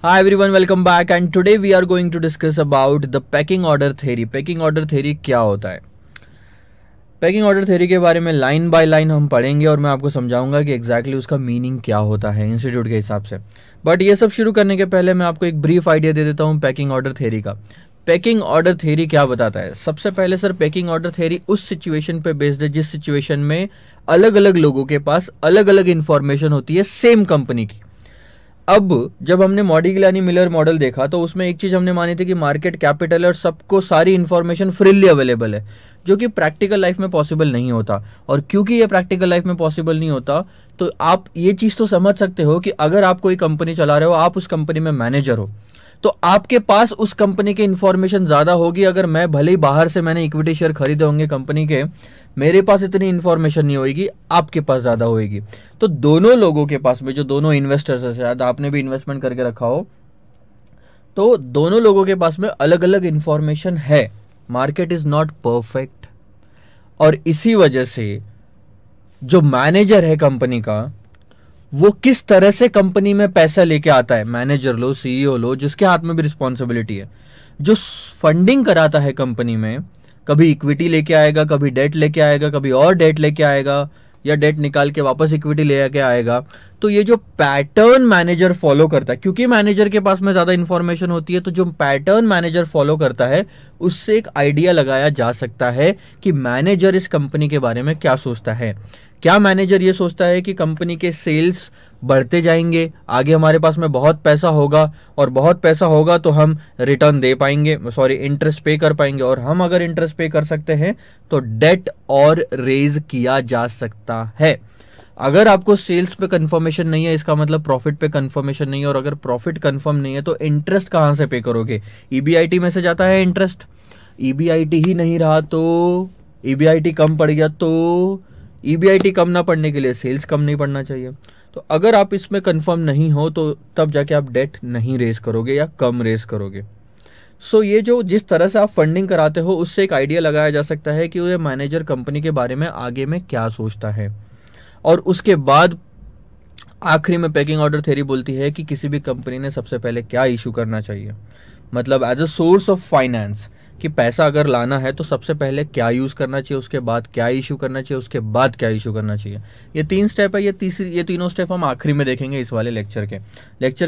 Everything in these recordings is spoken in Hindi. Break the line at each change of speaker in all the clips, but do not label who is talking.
Hi everyone, welcome back and today we are going to discuss about the pecking order theory. Pecking order theory क्या होता है? पैकिंग ऑर्डर थ्योरी के बारे में लाइन बाय लाइन हम पढ़ेंगे और मैं आपको समझाऊंगा कि एग्जैक्टली उसका मीनिंग क्या होता है इंस्टीट्यूट के हिसाब से। बट ये सब शुरू करने के पहले मैं आपको एक ब्रीफ आइडिया दे देता हूँ पैकिंग ऑर्डर थ्योरी का। पैकिंग ऑर्डर थ्योरी क्या बताता है? सबसे पहले सर, पैकिंग ऑर्डर थ्योरी उस सिचुएशन पे बेस्ड है जिस सिचुएशन में अलग अलग लोगों के पास अलग अलग इंफॉर्मेशन होती है सेम कंपनी की। अब जब हमने मॉडिग्लानी मिलर मॉडल देखा तो उसमें एक चीज हमने मानी थी कि मार्केट कैपिटल और सबको सारी इंफॉर्मेशन फ्रीली अवेलेबल है, जो कि प्रैक्टिकल लाइफ में पॉसिबल नहीं होता। और क्योंकि ये प्रैक्टिकल लाइफ में पॉसिबल नहीं होता तो आप ये चीज तो समझ सकते हो कि अगर आप कोई कंपनी चला रहे हो, आप उस कंपनी में मैनेजर हो, तो आपके पास उस कंपनी की इंफॉर्मेशन ज्यादा होगी। अगर मैं भले ही बाहर से मैंने इक्विटी शेयर खरीदे होंगे कंपनी के, मेरे पास इतनी इंफॉर्मेशन नहीं होगी, आपके पास ज्यादा होगी। तो दोनों लोगों के पास में, जो दोनों इन्वेस्टर्स है, शायद आपने भी इन्वेस्टमेंट करके रखा हो, तो दोनों लोगों के पास में अलग अलग इंफॉर्मेशन है। मार्केट इज नॉट परफेक्ट और इसी वजह से जो मैनेजर है कंपनी का, वो किस तरह से कंपनी में पैसा लेके आता है, मैनेजर लो, सीईओ लो, जिसके हाथ में भी रिस्पॉन्सिबिलिटी है, जो फंडिंग कराता है कंपनी में, कभी इक्विटी लेके आएगा, कभी डेट लेके आएगा, कभी और डेट लेके आएगा, या डेट निकाल के वापस इक्विटी लेके आएगा। तो ये जो पैटर्न मैनेजर फॉलो करता है, क्योंकि मैनेजर के पास में ज्यादा इंफॉर्मेशन होती है, तो जो पैटर्न मैनेजर फॉलो करता है उससे एक आइडिया लगाया जा सकता है कि मैनेजर इस कंपनी के बारे में क्या सोचता है। क्या मैनेजर ये सोचता है कि कंपनी के सेल्स बढ़ते जाएंगे, आगे हमारे पास में बहुत पैसा होगा, और बहुत पैसा होगा तो हम रिटर्न दे पाएंगे, इंटरेस्ट पे कर पाएंगे, और हम अगर इंटरेस्ट पे कर सकते हैं तो डेट और रेज किया जा सकता है। अगर आपको सेल्स पे कंफर्मेशन नहीं है, इसका मतलब प्रॉफिट पे कंफर्मेशन नहीं है, और अगर प्रॉफिट कंफर्म नहीं है तो इंटरेस्ट कहां से पे करोगे? ईबीआईटी में से जाता है इंटरेस्ट। ईबीआईटी ही नहीं रहा तो, ईबीआईटी कम पड़ गया तो, ईबीआईटी कम ना पड़ने के लिए सेल्स कम नहीं पड़ना चाहिए। तो अगर आप इसमें कंफर्म नहीं हो तो तब जाके आप डेट नहीं रेस करोगे या कम रेस करोगे। सो ये जो जिस तरह से आप फंडिंग कराते हो, उससे एक आइडिया लगाया जा सकता है कि ये मैनेजर कंपनी के बारे में आगे में क्या सोचता है। और उसके बाद आखिरी में पैकिंग ऑर्डर थ्योरी बोलती है कि किसी भी कंपनी ने सबसे पहले क्या इशू करना चाहिए, मतलब as a source of finance, कि पैसा अगर लाना है तो सबसे पहले क्या यूज करना चाहिए, उसके बाद क्या इशू करना चाहिए, उसके बाद क्या इशू करना चाहिए। ये 3 स्टेप है। ये तीनों स्टेप हम आखिरी में देखेंगे इस वाले लेक्चर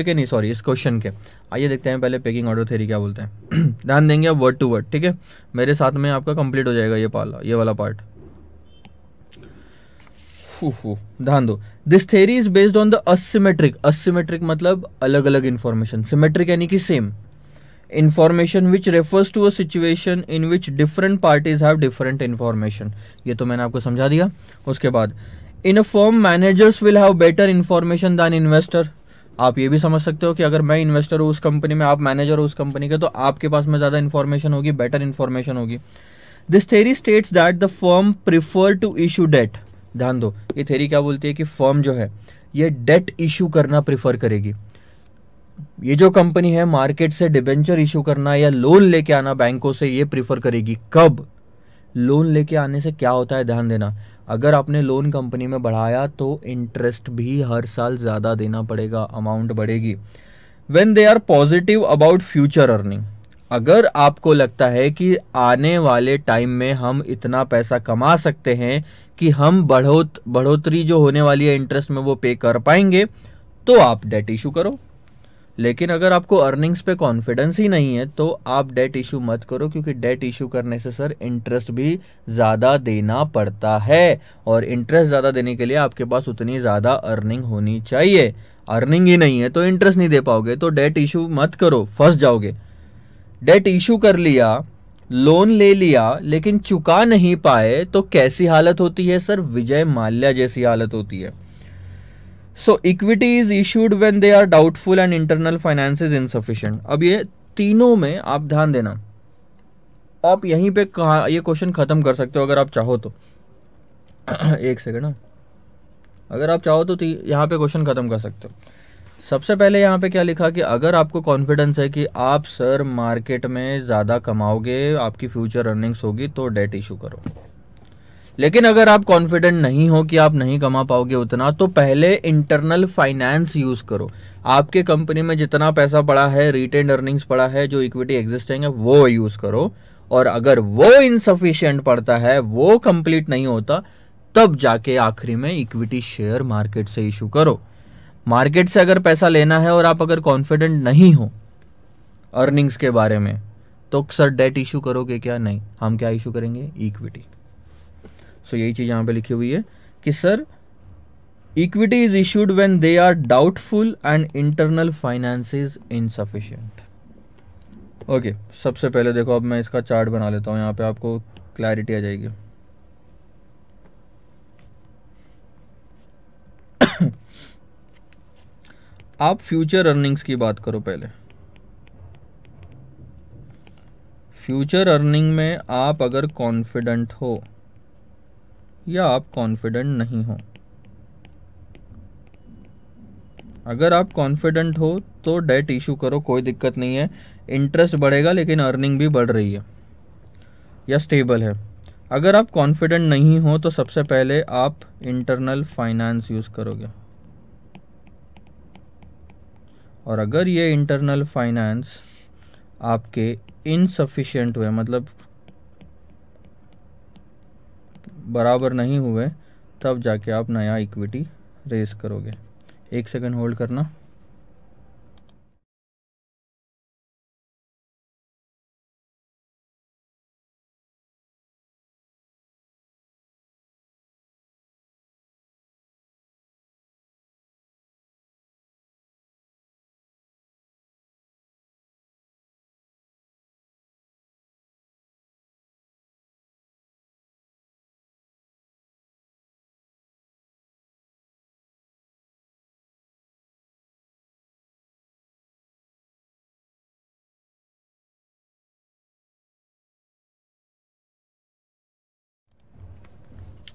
के नहीं, सॉरी, इस क्वेश्चन के। आइए देखते हैं पहले पैकिंग ऑर्डर थ्योरी क्या बोलते हैं। ध्यान देंगे आप वर्ड टू वर्ड, ठीक है? मेरे साथ में आपका कंप्लीट हो जाएगा ये वाला पार्ट। ध्यान दो। This theory is based on the asymmetric मतलब अलग अलग इंफॉर्मेशन, सिमेट्रिक यानी कि same information which refers to a situation in which different parties have different information। ये तो मैंने आपको समझा दिया। उसके बाद in a firm managers will have better information than investor। आप ये भी समझ सकते हो कि अगर मैं इन्वेस्टर हूँ उस कंपनी में, आप मैनेजर हो उस कंपनी के, तो आपके पास में ज्यादा इंफॉर्मेशन होगी, बेटर इंफॉर्मेशन होगी। This theory states that the firm prefer to issue debt. ध्यान दो, ये थ्योरी क्या बोलती है कि फर्म जो है ये डेट इशू करना प्रिफर करेगी। ये जो कंपनी है मार्केट से डिबेंचर इशू करना या लोन लेके आना बैंकों से, ये प्रिफर करेगी। कब? लोन लेके आने से क्या होता है, ध्यान देना, अगर आपने लोन कंपनी में बढ़ाया तो इंटरेस्ट भी हर साल ज्यादा देना पड़ेगा, अमाउंट बढ़ेगी। When they are positive about future earning, अगर आपको लगता है कि आने वाले टाइम में हम इतना पैसा कमा सकते हैं कि हम बढ़ोतरी जो होने वाली है इंटरेस्ट में वो पे कर पाएंगे, तो आप डेट इशू करो। लेकिन अगर आपको अर्निंग्स पे कॉन्फिडेंस ही नहीं है तो आप डेट इशू मत करो, क्योंकि डेट इशू करने से सर इंटरेस्ट भी ज्यादा देना पड़ता है, और इंटरेस्ट ज्यादा देने के लिए आपके पास उतनी ज्यादा अर्निंग होनी चाहिए। अर्निंग ही नहीं है तो इंटरेस्ट नहीं दे पाओगे, तो डेट इशू मत करो, फंस जाओगे। डेट इशू कर लिया, लोन ले लिया, लेकिन चुका नहीं पाए तो कैसी हालत होती है सर? विजय माल्या जैसी हालत होती है। So equity is issued when they are doubtful and internal finance is insufficient। अब ये तीनों में आप ध्यान देना, आप यहीं पे ये क्वेश्चन खत्म कर सकते हो अगर आप चाहो तो। एक सेकंड ना, अगर आप चाहो तो यहाँ पे क्वेश्चन खत्म कर सकते हो। सबसे पहले यहाँ पे क्या लिखा कि अगर आपको कॉन्फिडेंस है कि आप सर मार्केट में ज्यादा कमाओगे, आपकी फ्यूचर अर्निंग्स होगी, तो डेट इशू करो। लेकिन अगर आप कॉन्फिडेंट नहीं हो कि आप नहीं कमा पाओगे उतना, तो पहले इंटरनल फाइनेंस यूज करो। आपके कंपनी में जितना पैसा पड़ा है, रिटेन्ड अर्निंग्स पड़ा है, जो इक्विटी एग्जिस्टिंग है, वो यूज करो। और अगर वो इनसफिशिएंट पड़ता है, वो कंप्लीट नहीं होता, तब जाके आखिरी में इक्विटी शेयर मार्केट से इशू करो। मार्केट से अगर पैसा लेना है और आप अगर कॉन्फिडेंट नहीं हो अर्निंग्स के बारे में, तो सर डेट इशू करोगे क्या? नहीं, हम क्या इशू करेंगे? इक्विटी। सो यही चीज यहां पे लिखी हुई है कि sir equity is issued when they are doubtful and internal finance is insufficient. Okay, सबसे पहले देखो, अब मैं इसका चार्ट बना लेता हूं, यहां पे आपको क्लैरिटी आ जाएगी। आप फ्यूचर अर्निंग्स की बात करो पहले। फ्यूचर अर्निंग में आप अगर कॉन्फिडेंट हो या आप कॉन्फिडेंट नहीं हो, अगर आप कॉन्फिडेंट हो तो डेट इशू करो, कोई दिक्कत नहीं है। इंटरेस्ट बढ़ेगा लेकिन अर्निंग भी बढ़ रही है या स्टेबल है। अगर आप कॉन्फिडेंट नहीं हो तो सबसे पहले आप इंटरनल फाइनेंस यूज करोगे। और अगर ये इंटरनल फाइनेंस आपके इनसफिशिएंट हुए, मतलब बराबर नहीं हुए, तब जाके आप नया इक्विटी रेज करोगे। एक सेकंड होल्ड करना।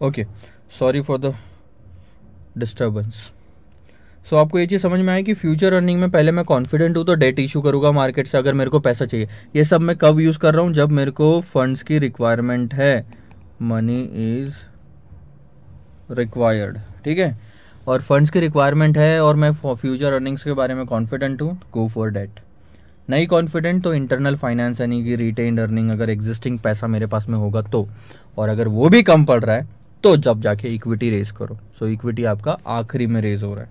Okay, sorry for the disturbance. So आपको ये चीज़ समझ में आया कि फ्यूचर अर्निंग में पहले मैं कॉन्फिडेंट हूँ तो डेट इशू करूँगा मार्केट से, अगर मेरे को पैसा चाहिए। ये सब मैं कब यूज़ कर रहा हूँ? जब मेरे को फंड्स की रिक्वायरमेंट है, मनी इज़ रिक्वायर्ड, ठीक है। और फंड्स की रिक्वायरमेंट है और मैं फ्यूचर अर्निंग्स के बारे में कॉन्फिडेंट हूँ, गो फॉर डेट। नहीं कॉन्फिडेंट तो इंटरनल फाइनेंस यानी कि रिटेन्ड अर्निंग, अगर एग्जिस्टिंग पैसा मेरे पास में होगा तो, और अगर वो भी कम पड़ रहा है तो जब जाके इक्विटी रेज करो। सो इक्विटी आपका आखिरी में रेज हो रहा है।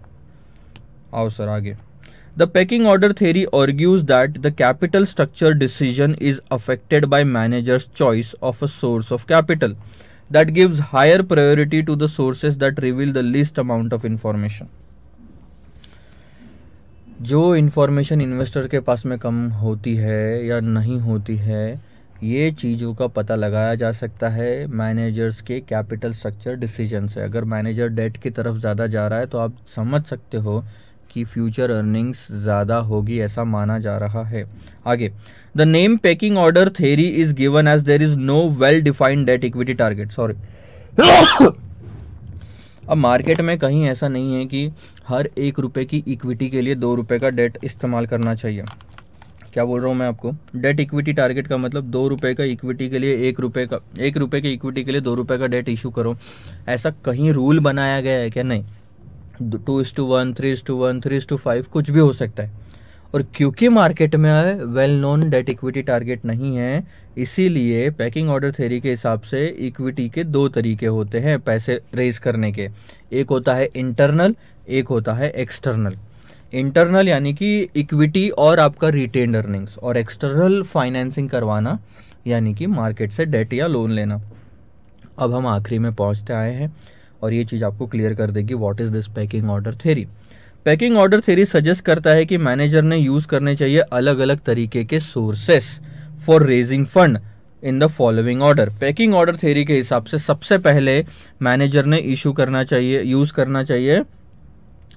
आओ सर आगे। The packing order theory argues that the capital structure decision is affected by managers choice of a source of capital that gives higher priority to the sources that reveal the least amount of information। जो इंफॉर्मेशन इन्वेस्टर के पास में कम होती है या नहीं होती है, ये चीज़ों का पता लगाया जा सकता है मैनेजर्स के कैपिटल स्ट्रक्चर डिसीजन से। अगर मैनेजर डेट की तरफ ज़्यादा जा रहा है तो आप समझ सकते हो कि फ्यूचर अर्निंग्स ज़्यादा होगी, ऐसा माना जा रहा है। आगे, the name pecking order theory is given as there is no well defined debt equity target. Sorry अब मार्केट में कहीं ऐसा नहीं है कि हर 1 रुपए की इक्विटी के लिए 2 रुपए का डेट इस्तेमाल करना चाहिए। क्या बोल रहा हूँ मैं आपको? डेट इक्विटी टारगेट का मतलब 2 रुपए का इक्विटी के लिए 1 रुपए के इक्विटी के लिए 2 रुपए का डेट इशू करो। ऐसा कहीं रूल बनाया गया है क्या? नहीं। 2:1, 3:1, 3:5 कुछ भी हो सकता है। और क्योंकि मार्केट में well known date equity target नहीं है, इसीलिए पैकिंग ऑर्डर थ्योरी के हिसाब से इक्विटी के 2 तरीके होते हैं पैसे रेज करने के। एक होता है इंटरनल, एक होता है एक्सटर्नल। इंटरनल यानी कि इक्विटी और आपका रिटेन्ड अर्निंग्स, और एक्सटर्नल फाइनेंसिंग करवाना यानी कि मार्केट से डेट या लोन लेना। अब हम आखिरी में पहुंचते आए हैं और ये चीज़ आपको क्लियर कर देगी what is this packing order theory. Packing order theory suggest करता है कि मैनेजर ने यूज करने चाहिए अलग अलग तरीके के sources for raising fund in the following order. Packing order theory के हिसाब से सबसे पहले मैनेजर ने यूज करना चाहिए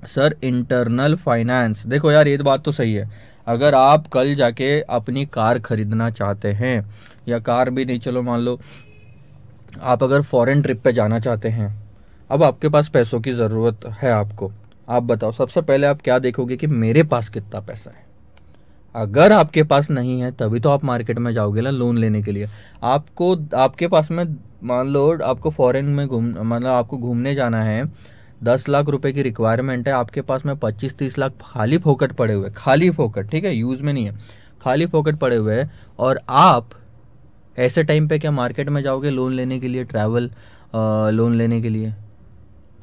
सर इंटरनल फाइनेंस। देखो यार, ये बात तो सही है। अगर आप कल जाके अपनी कार खरीदना चाहते हैं, या कार भी नहीं, चलो मान लो आप अगर फॉरेन ट्रिप पे जाना चाहते हैं, अब आपके पास पैसों की ज़रूरत है आपको, आप बताओ सबसे पहले आप क्या देखोगे कि मेरे पास कितना पैसा है। अगर आपके पास नहीं है तभी तो आप मार्केट में जाओगे ना लोन लेने के लिए। आपको आपके पास में मान लो आपको फॉरेन में मतलब आपको घूमने जाना है, 10 लाख रुपए की रिक्वायरमेंट है, आपके पास में 25-30 लाख खाली फोकट पड़े हुए, खाली फोकट, ठीक है, यूज में नहीं है, खाली फोकट पड़े हुए हैं, और आप ऐसे टाइम पे क्या मार्केट में जाओगे लोन लेने के लिए, ट्रैवल लोन लेने के लिए?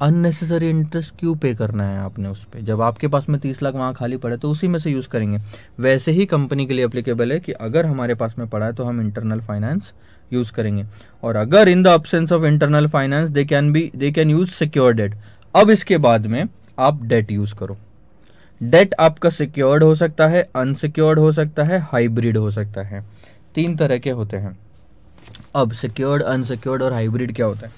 अननेसेसरी इंटरेस्ट क्यों पे करना है आपने उस पर, जब आपके पास में 30 लाख वहाँ खाली पड़े तो उसी में से यूज़ करेंगे। वैसे ही कंपनी के लिए एप्लीकेबल है कि अगर हमारे पास में पड़ा है तो हम इंटरनल फाइनेंस यूज़ करेंगे, और अगर in the absence of internal finance they can use secure debt. अब इसके बाद में आप डेट यूज़ करो। डेट आपका सिक्योर्ड हो सकता है, अनसिक्योर्ड हो सकता है, हाइब्रिड हो सकता है, 3 तरह के होते हैं। अब सिक्योर्ड, अनसिक्योर्ड और हाइब्रिड क्या होता है?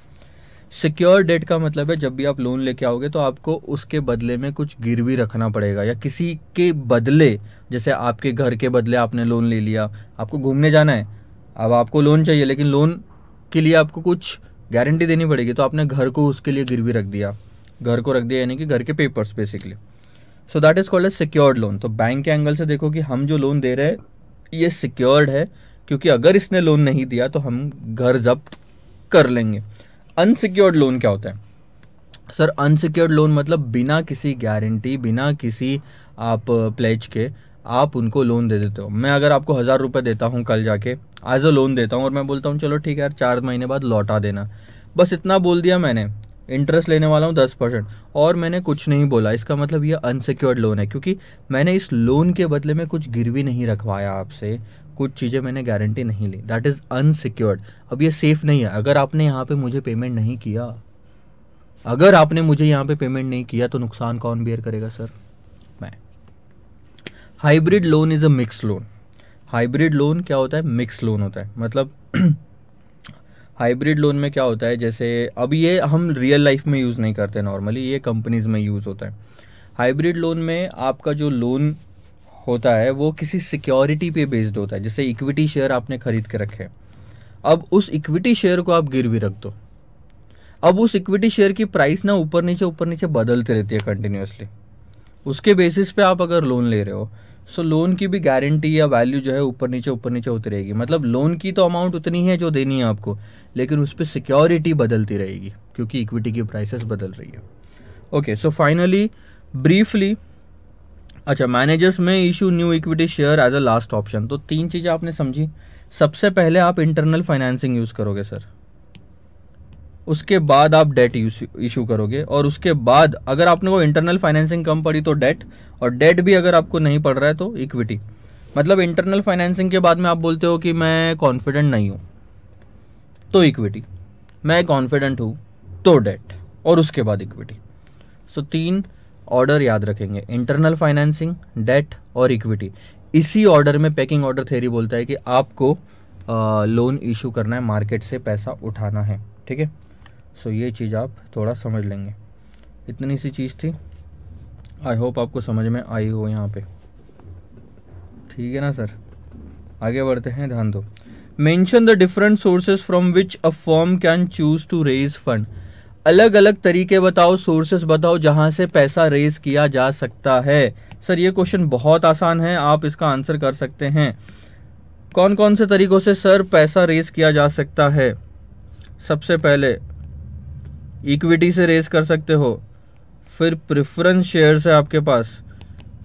सिक्योर डेट का मतलब है जब भी आप लोन लेके आओगे तो आपको उसके बदले में कुछ गिरवी रखना पड़ेगा, या किसी के बदले, जैसे आपके घर के बदले आपने लोन ले लिया, आपको घूमने जाना है, अब आपको लोन चाहिए लेकिन लोन के लिए आपको कुछ गारंटी देनी पड़ेगी, तो आपने घर को उसके लिए गिरवी रख दिया, घर को रख दिया यानी कि घर के papers basically. So that is called a secured loan. तो बैंक के एंगल से देखो कि हम जो लोन दे रहे हैं ये सिक्योर्ड है, क्योंकि अगर इसने लोन नहीं दिया तो हम घर जब्त कर लेंगे। अनसिक्योर्ड लोन क्या होता है? सर अनसिक्योर्ड लोन मतलब बिना किसी गारंटी, बिना किसी आप प्लेज के आप उनको लोन दे देते हो। मैं अगर आपको 1000 रुपये देता हूँ कल जाके एज अ लोन देता हूँ, और मैं बोलता हूँ चलो ठीक है यार 4 महीने बाद लौटा देना, बस इतना बोल दिया मैंने, इंटरेस्ट लेने वाला हूँ 10%, और मैंने कुछ नहीं बोला, इसका मतलब ये अनसिक्योर्ड लोन है, क्योंकि मैंने इस लोन के बदले में कुछ गिरवी नहीं रखवाया आपसे, कुछ चीज़ें मैंने गारंटी नहीं ली, दैट इज़ अनसिक्योर्ड। अब ये सेफ नहीं है। अगर आपने यहाँ पे मुझे पेमेंट नहीं किया, अगर आपने मुझे यहाँ पे पेमेंट नहीं किया तो नुकसान कौन बेयर करेगा सर? मैं। Hybrid loan is a mix loan. Hybrid loan क्या होता है? मिक्स लोन होता है। मतलब हाइब्रिड लोन में क्या होता है, जैसे अब ये हम रियल लाइफ में यूज़ नहीं करते नॉर्मली, ये कंपनीज में यूज़ होता है। हाइब्रिड लोन में आपका जो लोन होता है वो किसी सिक्योरिटी पे बेस्ड होता है, जैसे इक्विटी शेयर आपने खरीद के रखे, अब उस इक्विटी शेयर को आप गिरवी रख दो, अब उस इक्विटी शेयर की प्राइस ना ऊपर नीचे बदलती रहती है कंटिन्यूअसली, उसके बेसिस पे आप अगर लोन ले रहे हो, सो लोन की भी गारंटी या वैल्यू जो है ऊपर नीचे होती रहेगी। मतलब लोन की तो अमाउंट उतनी है जो देनी है आपको, लेकिन उस पर सिक्योरिटी बदलती रहेगी क्योंकि इक्विटी की प्राइसेस बदल रही है। ओके, सो फाइनली ब्रीफली, अच्छा, मैनेजर्स में issue new equity share as a last option. तो 3 चीजें आपने समझी। सबसे पहले आप इंटरनल फाइनेंसिंग यूज करोगे सर, उसके बाद आप डेट इशू करोगे, और उसके बाद अगर आपने को इंटरनल फाइनेंसिंग कम पड़ी तो डेट, और डेट भी अगर आपको नहीं पड़ रहा है तो इक्विटी। मतलब इंटरनल फाइनेंसिंग के बाद में आप बोलते हो कि मैं कॉन्फिडेंट नहीं हूं तो इक्विटी, मैं कॉन्फिडेंट हूं तो डेट, और उसके बाद इक्विटी। सो 3 ऑर्डर याद रखेंगे, इंटरनल फाइनेंसिंग, डेट और इक्विटी। इसी ऑर्डर में पैकिंग ऑर्डर थ्योरी बोलता है कि आपको लोन इशू करना है, मार्केट से पैसा उठाना है, ठीक है। सो ये चीज़ आप थोड़ा समझ लेंगे। इतनी सी चीज़ थी, आई होप आपको समझ में आई हो यहाँ पे, ठीक है ना सर। आगे बढ़ते हैं, ध्यान दो। Mention the different sources from which a firm can choose to raise fund. अलग अलग तरीके बताओ, सोर्सेस बताओ जहां से पैसा रेज किया जा सकता है। सर ये क्वेश्चन बहुत आसान है, आप इसका आंसर कर सकते हैं। कौन कौन से तरीकों से सर पैसा रेज किया जा सकता है? सबसे पहले इक्विटी से रेज कर सकते हो, फिर प्रेफरेंस शेयर है आपके पास,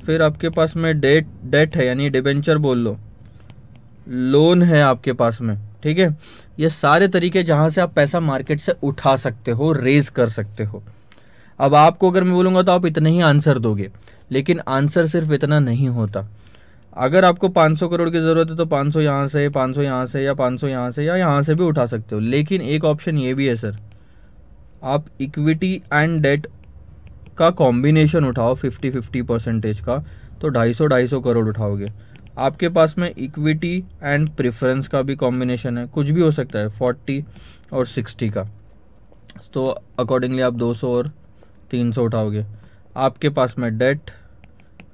फिर आपके पास में डेट है यानी डिबेंचर बोल लो, लोन है आपके पास में, ठीक है। ये सारे तरीके जहां से आप पैसा मार्केट से उठा सकते हो, रेज कर सकते हो। अब आपको अगर मैं बोलूंगा तो आप इतना ही आंसर दोगे, लेकिन आंसर सिर्फ इतना नहीं होता। अगर आपको 500 करोड़ की जरूरत है तो 500 यहां से, 500 यहां से, या 500 यहां से, या यहां से भी उठा सकते हो। लेकिन एक ऑप्शन ये भी है सर, आप इक्विटी एंड डेट का कॉम्बिनेशन उठाओ 50-50% का, तो 250 करोड़ उठाओगे। आपके पास में इक्विटी एंड प्रेफरेंस का भी कॉम्बिनेशन है, कुछ भी हो सकता है 40 और 60 का, तो अकॉर्डिंगली आप 200 और 300 उठाओगे। आपके पास में डेट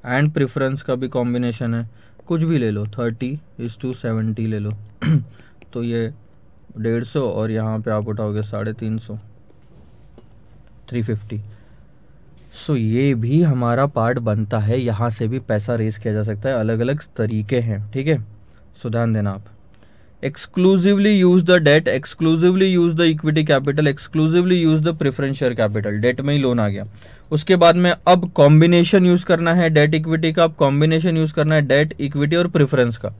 एंड प्रेफरेंस का भी कॉम्बिनेशन है, कुछ भी ले लो, 30:70 ले लो तो ये 150, और यहाँ पे आप उठाओगे 350, 350। सो ये भी हमारा पार्ट बनता है, यहाँ से भी पैसा रेज किया जा सकता है, अलग अलग तरीके हैं, ठीक है। सो ध्यान देना आप, exclusively use the debt, exclusively use the equity capital, exclusively use the preference share capital, debt में ही लोन आ गया। उसके बाद में अब कॉम्बिनेशन यूज करना है डेट इक्विटी का, अब कॉम्बिनेशन यूज करना है डेट इक्विटी और प्रेफरेंस का,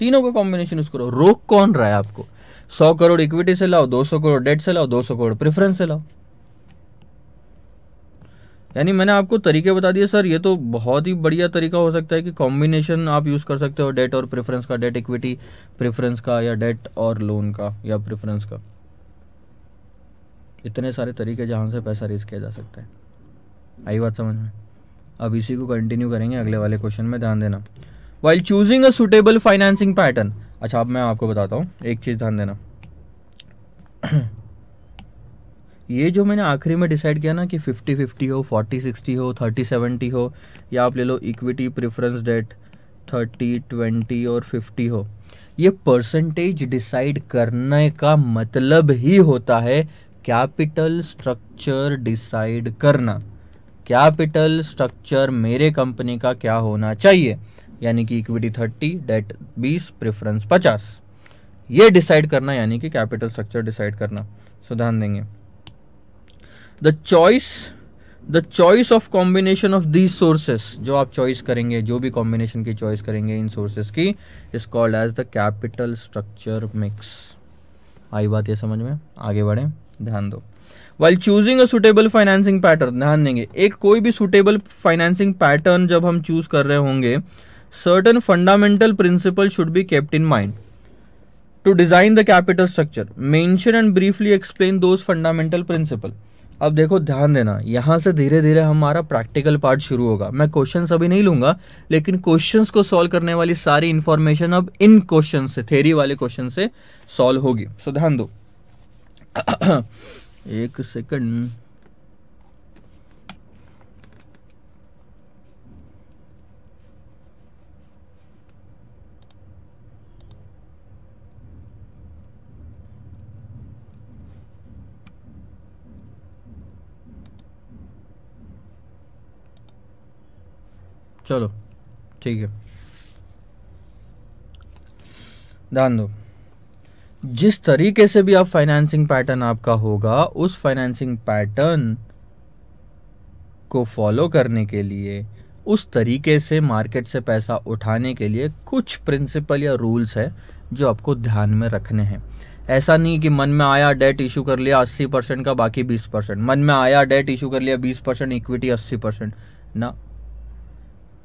तीनों का कॉम्बिनेशन यूज करो। रोक कौन रहा है आपको? 100 करोड़ इक्विटी से लाओ, 200 करोड़ डेट से लाओ, 200 करोड़ प्रेफरेंस से लाओ। यानी मैंने आपको तरीके बता दिए सर, ये तो बहुत ही बढ़िया तरीका हो सकता है कि कॉम्बिनेशन आप यूज कर सकते हो डेट और प्रेफरेंस का, डेट इक्विटी प्रेफरेंस का, या डेट और लोन का, या प्रेफरेंस का। इतने सारे तरीके जहां से पैसा रेज किया जा सकता है। आई बात समझ में? अब इसी को कंटिन्यू करेंगे अगले वाले क्वेश्चन में, ध्यान देना। While choosing a suitable financing pattern, अच्छा अब मैं आपको बताता हूँ एक चीज, ध्यान देना। ये जो मैंने आखिरी में डिसाइड किया ना कि 50-50 हो, 40-60 हो, 30-70 हो, या आप ले लो इक्विटी प्रेफरेंस डेट 30-20 और 50 हो, ये परसेंटेज डिसाइड करने का मतलब ही होता है कैपिटल स्ट्रक्चर डिसाइड करना। कैपिटल स्ट्रक्चर मेरे कंपनी का क्या होना चाहिए, यानी कि इक्विटी 30, डेट 20, प्रेफरेंस 50, ये डिसाइड करना, यानी कि कैपिटल स्ट्रक्चर डिसाइड करना। सो ध्यान देंगे, the choice of combination of these sources, जो आप चॉइस करेंगे, जो भी कॉम्बिनेशन की चॉइस करेंगे इन सोर्सेस की, is called as the capital structure mix. आई बात ये समझ में? आगे बढ़े, ध्यान दो। While choosing a suitable financing pattern, ध्यान देंगे, एक कोई भी सुटेबल फाइनेंसिंग पैटर्न जब हम चूज कर रहे होंगे, certain fundamental principle should be kept in mind to design the capital structure. Mention and briefly explain those fundamental principle. अब देखो ध्यान देना, यहां से धीरे धीरे हमारा प्रैक्टिकल पार्ट शुरू होगा। मैं क्वेश्चंस अभी नहीं लूंगा, लेकिन क्वेश्चंस को सॉल्व करने वाली सारी इंफॉर्मेशन अब इन क्वेश्चन से, थ्योरी वाले क्वेश्चन से सॉल्व होगी। सो ध्यान दो। एक सेकंड, चलो ठीक है, ध्यान दो। जिस तरीके से भी आप फाइनेंसिंग पैटर्न आपका होगा, उस फाइनेंसिंग पैटर्न को फॉलो करने के लिए, उस तरीके से मार्केट से पैसा उठाने के लिए कुछ प्रिंसिपल या रूल्स है जो आपको ध्यान में रखने हैं। ऐसा नहीं कि मन में आया डेट इशू कर लिया 80% का, बाकी 20%, मन में आया डेट इशू कर लिया 20%, इक्विटी 80% ना।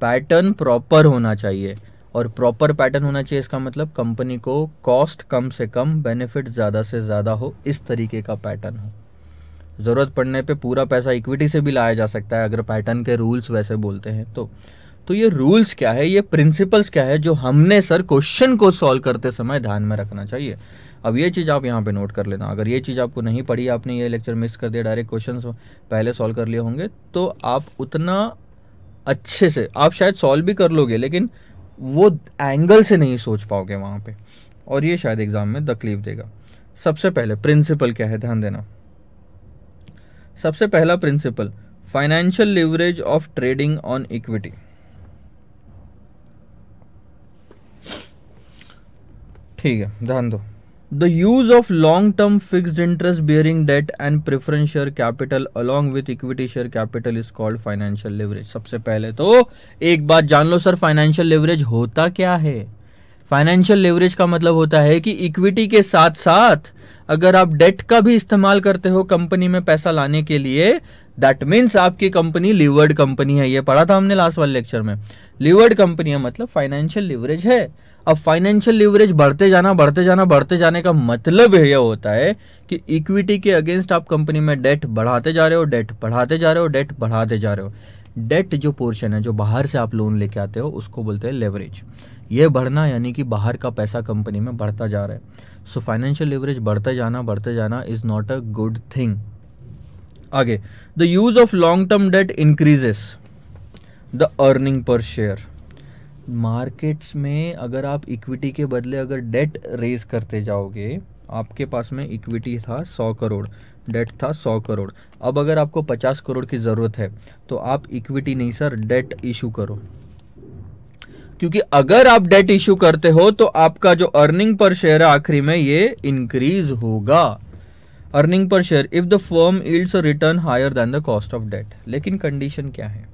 पैटर्न प्रॉपर होना चाहिए, और प्रॉपर पैटर्न होना चाहिए इसका मतलब कंपनी को कॉस्ट कम से कम, बेनिफिट ज़्यादा से ज़्यादा हो, इस तरीके का पैटर्न हो। ज़रूरत पड़ने पे पूरा पैसा इक्विटी से भी लाया जा सकता है अगर पैटर्न के रूल्स वैसे बोलते हैं तो ये रूल्स क्या है, ये प्रिंसिपल्स क्या है जो हमने सर क्वेश्चन को सॉल्व करते समय ध्यान में रखना चाहिए। अब ये चीज़ आप यहाँ पे नोट कर लेना। अगर ये चीज़ आपको नहीं पढ़ी, आपने ये लेक्चर मिस कर दिया, डायरेक्ट क्वेश्चन पहले सॉल्व कर लिए होंगे, तो आप उतना अच्छे से, आप शायद सॉल्व भी कर लोगे लेकिन वो एंगल से नहीं सोच पाओगे वहां पे, और ये शायद एग्जाम में तकलीफ देगा। सबसे पहले प्रिंसिपल क्या है, ध्यान देना। सबसे पहला principle, financial leverage of trading on equity. ठीक है, ध्यान दो। The use of long term fixed interest bearing debt and preference share capital along with equity share capital is called financial leverage. सबसे पहले तो एक बात जान लो सर, फाइनेंशियल लिवरेज होता क्या है। फाइनेंशियल लिवरेज का मतलब होता है कि इक्विटी के साथ साथ अगर आप डेट का भी इस्तेमाल करते हो कंपनी में पैसा लाने के लिए, दैट मीन्स आपकी कंपनी लीवर्ड कंपनी है। ये पढ़ा था हमने लास्ट वाले लेक्चर में। लीवर्ड कंपनी है मतलब फाइनेंशियल लिवरेज है। अब फाइनेंशियल लिवरेज बढ़ते जाने का मतलब यह होता है कि इक्विटी के अगेंस्ट आप कंपनी में डेट बढ़ाते जा रहे हो, डेट बढ़ाते जा रहे हो, डेट बढ़ाते जा रहे हो। डेट जो पोर्शन है, जो बाहर से आप लोन लेके आते हो, उसको बोलते हैं लेवरेज। ये बढ़ना यानी कि बाहर का पैसा कंपनी में बढ़ता जा रहा है। सो फाइनेंशियल लिवरेज बढ़ते जाना is not a good thing. आगे, the use of long term debt increases the earning per share. Markets में अगर आप इक्विटी के बदले अगर डेट रेज करते जाओगे, आपके पास में इक्विटी था 100 करोड़, डेट था 100 करोड़। अब अगर आपको 50 करोड़ की ज़रूरत है तो आप इक्विटी नहीं सर, डेट इशू करो। क्योंकि अगर आप डेट इशू करते हो तो आपका जो अर्निंग पर शेयर है आखिरी में ये इंक्रीज होगा। Earning per share if the firm yields a return higher than the cost of debt. लेकिन कंडीशन क्या है,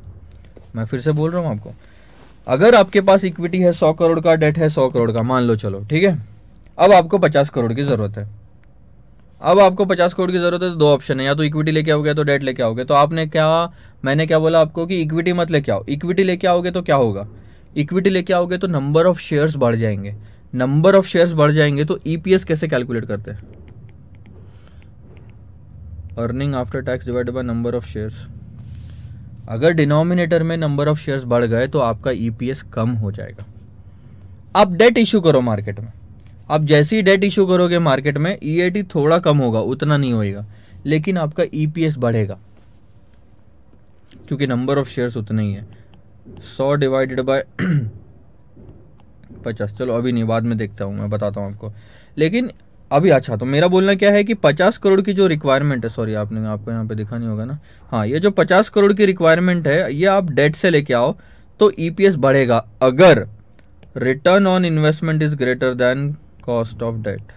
मैं फिर से बोल रहा हूं आपको, अगर आपके पास इक्विटी है 100 करोड़ का, डेट है 100 करोड़ का, मान लो, चलो ठीक है। अब आपको 50 करोड़ की जरूरत है। अब आपको 50 करोड़ की जरूरत है तो दो ऑप्शन है, या तो इक्विटी लेके आओगे तो डेट लेके आओगे। तो आपने क्या, मैंने क्या बोला आपको कि इक्विटी मत लेके आओ। इक्विटी लेके आओगे तो क्या होगा, इक्विटी लेके आओगे तो नंबर ऑफ शेयर्स बढ़ जाएंगे। नंबर ऑफ शेयर्स बढ़ जाएंगे तो ईपीएस कैसे कैलकुलेट करते हैं, earning after tax divided by number of shares. अगर डिनोमिनेटर में नंबर ऑफ शेयर्स बढ़ गए तो आपका ईपीएस कम हो जाएगा। आप डेट इशू करो मार्केट में, आप जैसे ही डेट इशू करोगे मार्केट में ईएटी थोड़ा कम होगा, उतना नहीं होएगा, लेकिन आपका ईपीएस बढ़ेगा क्योंकि नंबर ऑफ शेयर्स उतने ही है। 100 डिवाइडेड बाय 50, चलो अभी नहीं, बाद में देखता हूं, मैं बताता हूं आपको। लेकिन अभी अच्छा, तो मेरा बोलना क्या है कि 50 करोड़ की जो रिक्वायरमेंट है, सॉरी आपने, आपको यहाँ पे दिखा नहीं होगा ना, हाँ, ये जो 50 करोड़ की रिक्वायरमेंट है ये आप डेट से लेके आओ तो ईपीएस बढ़ेगा अगर return on investment is greater than cost of debt.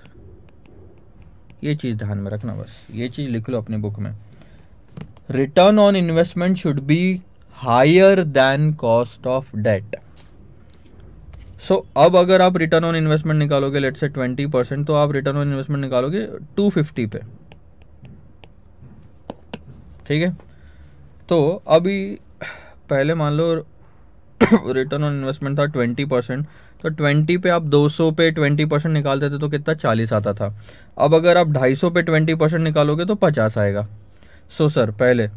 ये चीज ध्यान में रखना, बस ये चीज लिख लो अपने बुक में, return on investment should be higher than cost of debt. So अब अगर आप रिटर्न ऑन इन्वेस्टमेंट निकालोगे लेट से 20%, तो आप रिटर्न ऑन इन्वेस्टमेंट निकालोगे 250 पे, ठीक है। तो अभी पहले मान लो रिटर्न ऑन इन्वेस्टमेंट था 20%, तो 20 पे आप 200 पे 20% निकालते थे तो कितना 40 आता था। अब अगर आप 250 पे 20% निकालोगे तो 50 आएगा। सो सर पहले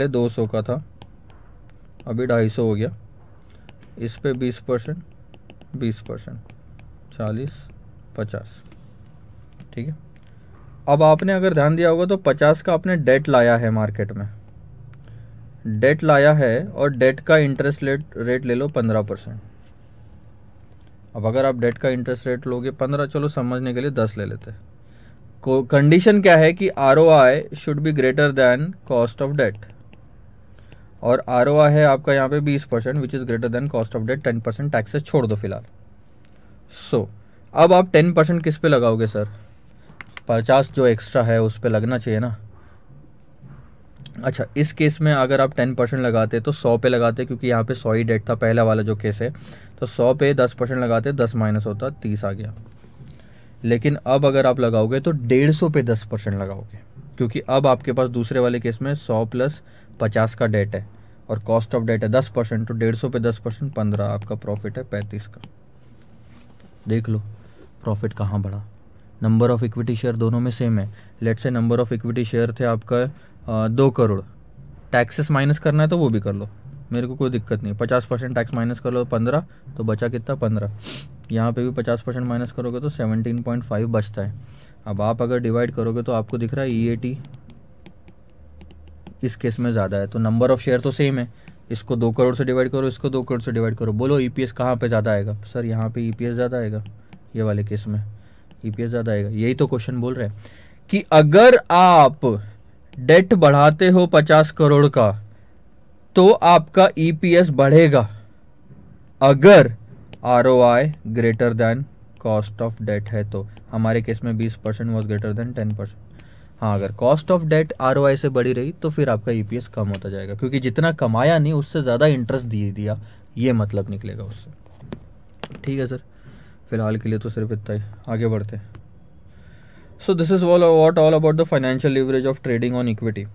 200 का था, अभी 250 हो गया, इस पे 20%, 20%, 40, 50, ठीक है। अब आपने अगर ध्यान दिया होगा तो 50 का आपने डेट लाया है मार्केट में, डेट लाया है और डेट का इंटरेस्ट रेट ले लो 15%। अब अगर आप डेट का इंटरेस्ट रेट लोगे 15, चलो समझने के लिए 10 ले लेते हैं। कंडीशन क्या है कि ROI should be greater than cost of debt, और आरओआई है आपका यहाँ पे 20% which is greater than cost of debt. 10% taxes छोड़ दो फिलहाल। सो अब आप 10% किस पे लगाओगे सर, 50 जो एक्स्ट्रा है उस पे लगना चाहिए ना। अच्छा, इस केस में अगर आप 10% लगाते तो 100 पे लगाते, क्योंकि यहाँ पे 100 ही डेट था पहला वाला जो केस है, तो 100 पे 10% लगाते, 10 माइनस होता 30 आ गया। लेकिन अब अगर आप लगाओगे तो 150 पे 10% लगाओगे, क्योंकि अब आपके पास दूसरे वाले केस में 100 प्लस 50 का डेट है और कॉस्ट ऑफ डेट है 10%, तो 150 पे 10% 15, आपका प्रॉफिट है 35 का। देख लो प्रॉफिट कहाँ बढ़ा। नंबर ऑफ इक्विटी शेयर दोनों में सेम है। लेट से नंबर ऑफ इक्विटी शेयर थे आपका 2 करोड़, टैक्सेस माइनस करना है तो वो भी कर लो, मेरे को कोई दिक्कत नहीं। 50% टैक्स माइनस कर लो 15, तो बचा कितना 15। यहाँ पे भी 50% माइनस करोगे तो 17.5 बचता है। अब आप अगर डिवाइड करोगे तो आपको दिख रहा है ईएटी इस केस में ज़्यादा है, तो नंबर ऑफ शेयर तो सेम है, इसको 2 करोड़ से डिवाइड करो, इसको 2 करोड़ से डिवाइड करो, बोलो ईपीएस कहाँ पे ज़्यादा आएगा सर, यहाँ पे ईपीएस ज़्यादा आएगा, ये वाले केस में ईपीएस ज़्यादा आएगा। यही तो क्वेश्चन बोल रहे हैं कि अगर आप डेट बढ़ाते हो 50 करोड़ का तो आपका ईपीएस बढ़ेगा अगर ROI greater than cost of debt है। तो हमारे केस में 20% वॉज ग्रेटर देन 10%। हाँ, अगर कॉस्ट ऑफ डेट आरओआई से बढ़ी रही तो फिर आपका ईपीएस कम होता जाएगा, क्योंकि जितना कमाया नहीं उससे ज़्यादा इंटरेस्ट दे दिया, ये मतलब निकलेगा उससे। ठीक है सर, फिलहाल के लिए तो सिर्फ इतना ही, आगे बढ़ते हैं। So this is all about the financial leverage of trading on equity.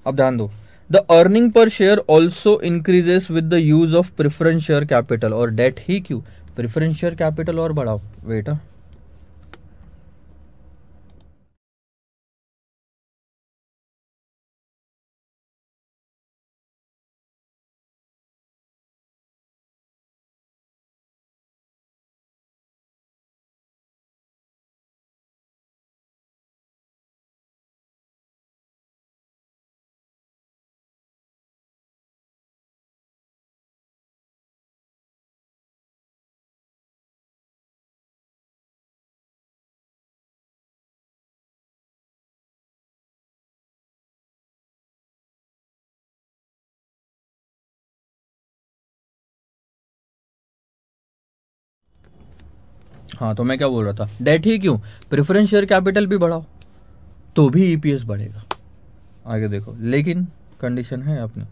अब ध्यान दो, the earning per share also increases with the use of preference share capital और डेट ही क्यों, प्रेफरेंस शेयर कैपिटल और बढ़ाओ, वेट हाँ, तो मैं क्या बोल रहा था, डेट ही क्यों, प्रेफरेंस शेयर कैपिटल भी बढ़ाओ तो भी ईपीएस बढ़ेगा। आगे देखो, लेकिन कंडीशन है अपनी,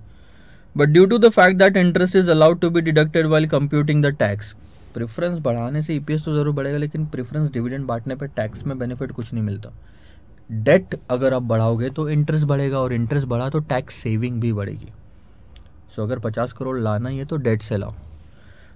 but due to the fact that interest is allowed to be deducted while computing the tax. Preference बढ़ाने से ईपीएस तो जरूर बढ़ेगा, लेकिन प्रेफरेंस डिविडेंड बांटने पे टैक्स में बेनिफिट कुछ नहीं मिलता। डेट अगर आप बढ़ाओगे तो इंटरेस्ट बढ़ेगा, और इंटरेस्ट बढ़ा तो टैक्स सेविंग भी बढ़ेगी। सो अगर 50 करोड़ लाना ही है तो डेट से लाओ।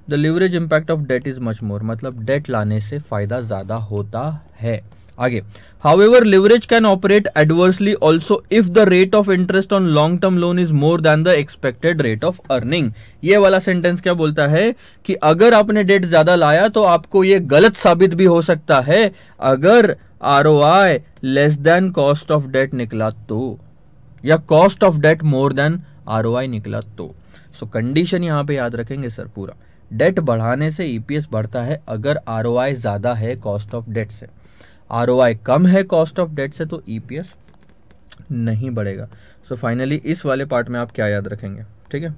The leverage impact of debt is much more, मतलब डेट लाने से फायदा ज्यादा होता है। आगे, however leverage can operate adversely also if the rate of interest on long term loan is more than the expected rate of earning. ये वाला सेंटेंस क्या बोलता है कि अगर आपने डेट ज्यादा लाया तो आपको ये गलत साबित भी हो सकता है अगर ROI less than cost of debt निकला तो, या cost of debt more than ROI निकला तो। सो कंडीशन यहां पे याद रखेंगे सर पूरा, डेट बढ़ाने से ईपीएस बढ़ता है अगर आरओआई ज्यादा है कॉस्ट ऑफ डेट से, आरओआई कम है कॉस्ट ऑफ डेट से तो ईपीएस नहीं बढ़ेगा। सो फाइनली इस वाले पार्ट में आप क्या याद रखेंगे, ठीक है।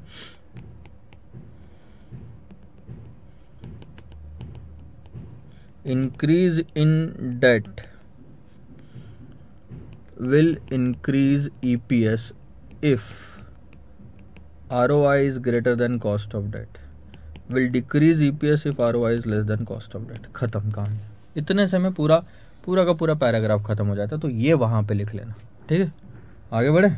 Increase in debt will increase EPS if ROI is greater than cost of debt, will decrease EPS if ROI is less than cost of debt। खत्म कहानी। इतने से में पूरा का पूरा पैराग्राफ खत्म हो जाता है, तो ये वहां पे लिख लेना, ठीक है। आगे बढ़े,